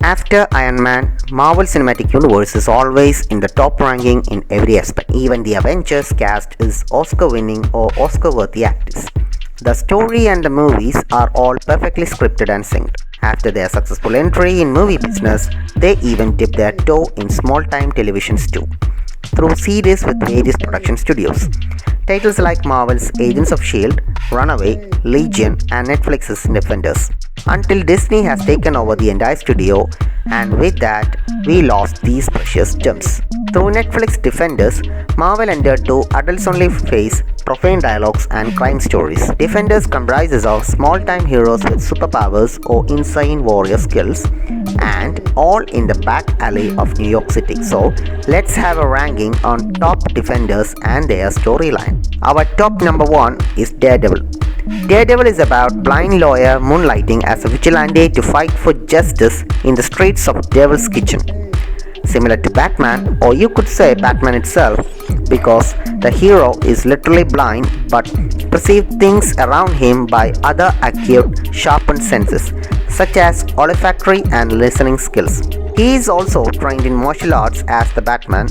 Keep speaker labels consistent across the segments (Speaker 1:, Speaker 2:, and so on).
Speaker 1: After Iron Man, Marvel Cinematic Universe is always in the top ranking in every aspect. Even the Avengers cast is Oscar-winning or Oscar-worthy actors. The story and the movies are all perfectly scripted and synced. After their successful entry in movie business, they even dip their toe in small-time televisions too, through series with various production studios. Titles like Marvel's Agents of S.H.I.E.L.D., Runaway, Legion, and Netflix's Defenders. Until Disney has taken over the entire studio, and with that, we lost these precious gems. Through Netflix Defenders, Marvel entered to adults-only face profane dialogues and crime stories. Defenders comprises of small-time heroes with superpowers or insane warrior skills, and all in the back alley of New York City. So, let's have a ranking on top defenders and their storyline. Our top number 1 is Daredevil. Daredevil is about blind lawyer moonlighting as a vigilante to fight for justice in the streets of Devil's Kitchen. Similar to Batman, or you could say Batman itself, because the hero is literally blind but perceives things around him by other acute, sharpened senses, such as olfactory and listening skills. He is also trained in martial arts as the Batman,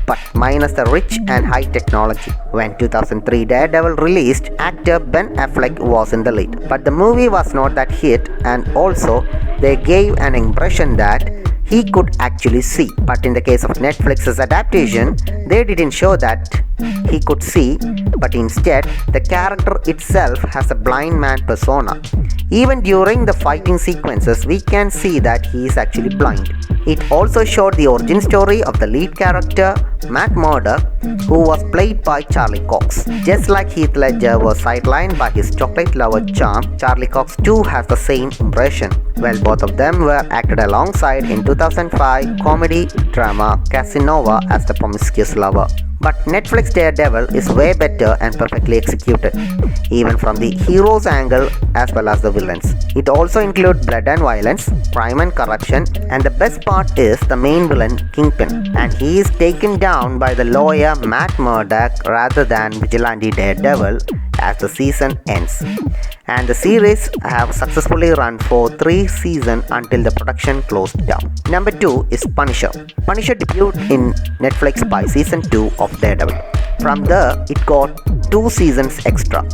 Speaker 1: but minus the rich and high technology. When 2003 Daredevil released, actor Ben Affleck was in the lead. But the movie was not that hit, and also they gave an impression that he could actually see. But in the case of Netflix's adaptation, they didn't show that he could see, but instead the character itself has a blind man persona. Even during the fighting sequences, we can see that he is actually blind. It also showed the origin story of the lead character, Matt Murdock, who was played by Charlie Cox. Just like Heath Ledger was sidelined by his chocolate lover charm, Charlie Cox too has the same impression. Well, both of them were acted alongside in 2005 comedy drama Casanova as the promiscuous lover. But Netflix Daredevil is way better and perfectly executed, even from the hero's angle as well as the villains. It also includes blood and violence, crime and corruption, and the best part is the main villain, Kingpin, and he is taken down by the lawyer Matt Murdock rather than vigilante Daredevil as the season ends. And the series have successfully run for 3 seasons until the production closed down. Number 2 is Punisher. Punisher debuted in Netflix by season 2 of Daredevil. From there, it got 2 seasons extra.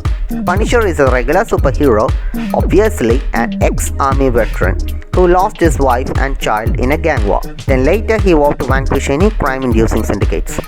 Speaker 1: Punisher is a regular superhero, obviously an ex-army veteran, who lost his wife and child in a gang war. Then later he vowed to vanquish any crime-inducing syndicates.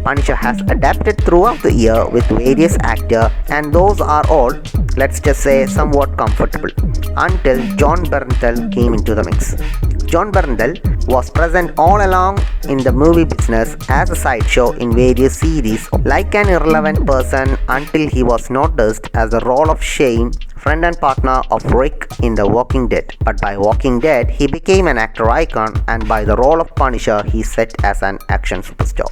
Speaker 1: Punisher has adapted throughout the year with various actors, and those are all, let's just say, somewhat comfortable, until Jon Bernthal came into the mix. Jon Bernthal was present all along in the movie business as a sideshow in various series, like an irrelevant person, until he was noticed as the role of Shane, friend and partner of Rick in The Walking Dead. But by Walking Dead, he became an actor icon, and by the role of Punisher, he set as an action superstar.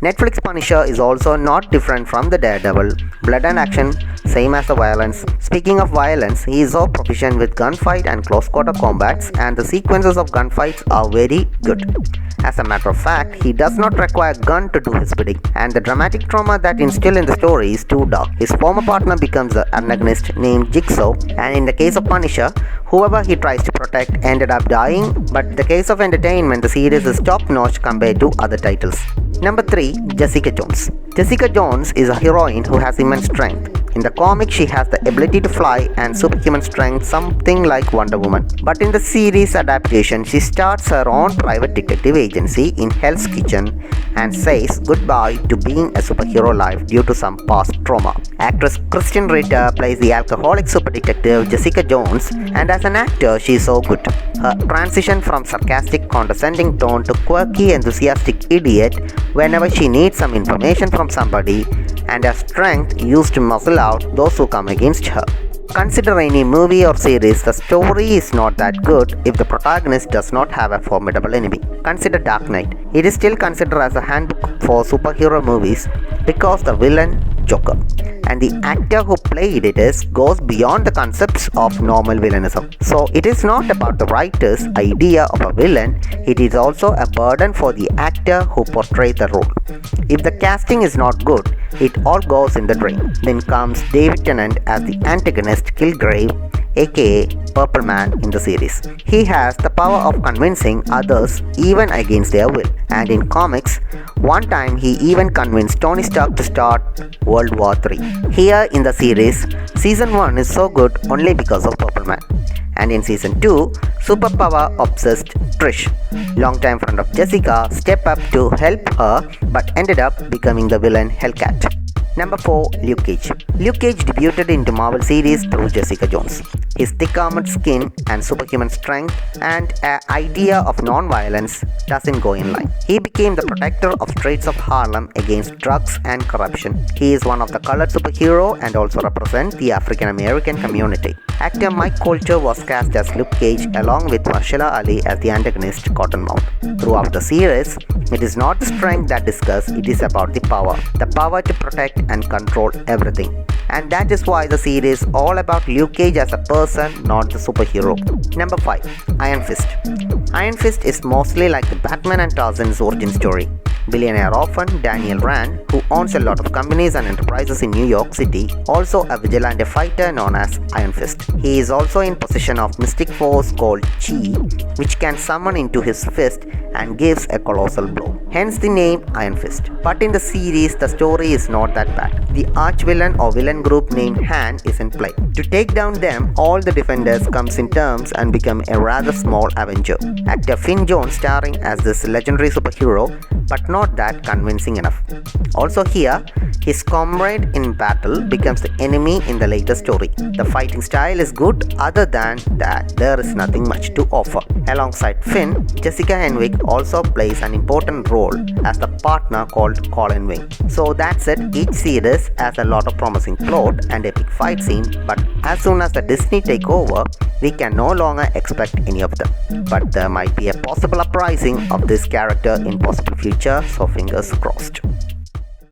Speaker 1: Netflix Punisher is also not different from the Daredevil. Blood and action, same as the violence. Speaking of violence, he is so proficient with gunfight and close quarter combats, and the sequences of gunfights are very good. As a matter of fact, he does not require a gun to do his bidding, and the dramatic trauma that instilled in the story is too dark. His former partner becomes an antagonist named Jigsaw, and in the case of Punisher, whoever he tries to protect ended up dying, but in the case of entertainment, the series is top-notch compared to other titles. Number 3, Jessica Jones. Jessica Jones is a heroine who has immense strength. In the comic, she has the ability to fly and superhuman strength, something like Wonder Woman. But in the series adaptation, she starts her own private detective agency in Hell's Kitchen and says goodbye to being a superhero life due to some past trauma. Actress Kristen Ritter plays the alcoholic super detective Jessica Jones, and as an actor, she is so good. Her transition from sarcastic, condescending tone to quirky, enthusiastic idiot whenever she needs some information from somebody, and her strength used to muzzle out those who come against her. Consider any movie or series, the story is not that good if the protagonist does not have a formidable enemy. Consider Dark Knight. It is still considered as a handbook for superhero movies because the villain, Joker, and the actor who played it goes beyond the concepts of normal villainism. So it is not about the writer's idea of a villain, it is also a burden for the actor who portrays the role. If the casting is not good, it all goes in the drain. Then comes David Tennant as the antagonist Kilgrave aka Purple Man in the series. He has the power of convincing others even against their will, and in comics, one time he even convinced Tony Stark to start World War III. Here in the series, Season 1 is so good only because of Purple Man. And in Season 2, superpower obsessed Trish, longtime friend of Jessica, stepped up to help her but ended up becoming the villain Hellcat. Number 4. Luke Cage. Luke Cage debuted into Marvel series through Jessica Jones. His thick armored skin and superhuman strength and an idea of non-violence doesn't go in line. He became the protector of streets of Harlem against drugs and corruption. He is one of the colored superhero and also represents the African American community. Actor Mike Colter was cast as Luke Cage along with Mahershala Ali as the antagonist Cottonmouth. Throughout the series, it is not the strength that discussed, it is about the power. The power to protect and control everything. And that is why the series is all about Luke Cage as a person, not the superhero. Number 5. Iron Fist. Iron Fist is mostly like the Batman and Tarzan's origin story. Billionaire orphan Daniel Rand, who owns a lot of companies and enterprises in New York City, also a vigilante fighter known as Iron Fist. He is also in possession of mystic force called Chi, which can summon into his fist and gives a colossal blow. Hence the name Iron Fist. But in the series, the story is not that bad. The arch-villain or villain group named Han is in play. To take down them, all the defenders comes in terms and become a rather small Avenger. Actor Finn Jones starring as this legendary superhero, but not that convincing enough. Also here, his comrade in battle becomes the enemy in the later story. The fighting style is good, other than that there is nothing much to offer. Alongside Finn, Jessica Henwick also plays an important role as the partner called Colin Wing. So that's it, each series has a lot of promising plot and epic fight scene, but as soon as the Disney take over, we can no longer expect any of them. But there might be a possible uprising of this character in possible future, so fingers crossed.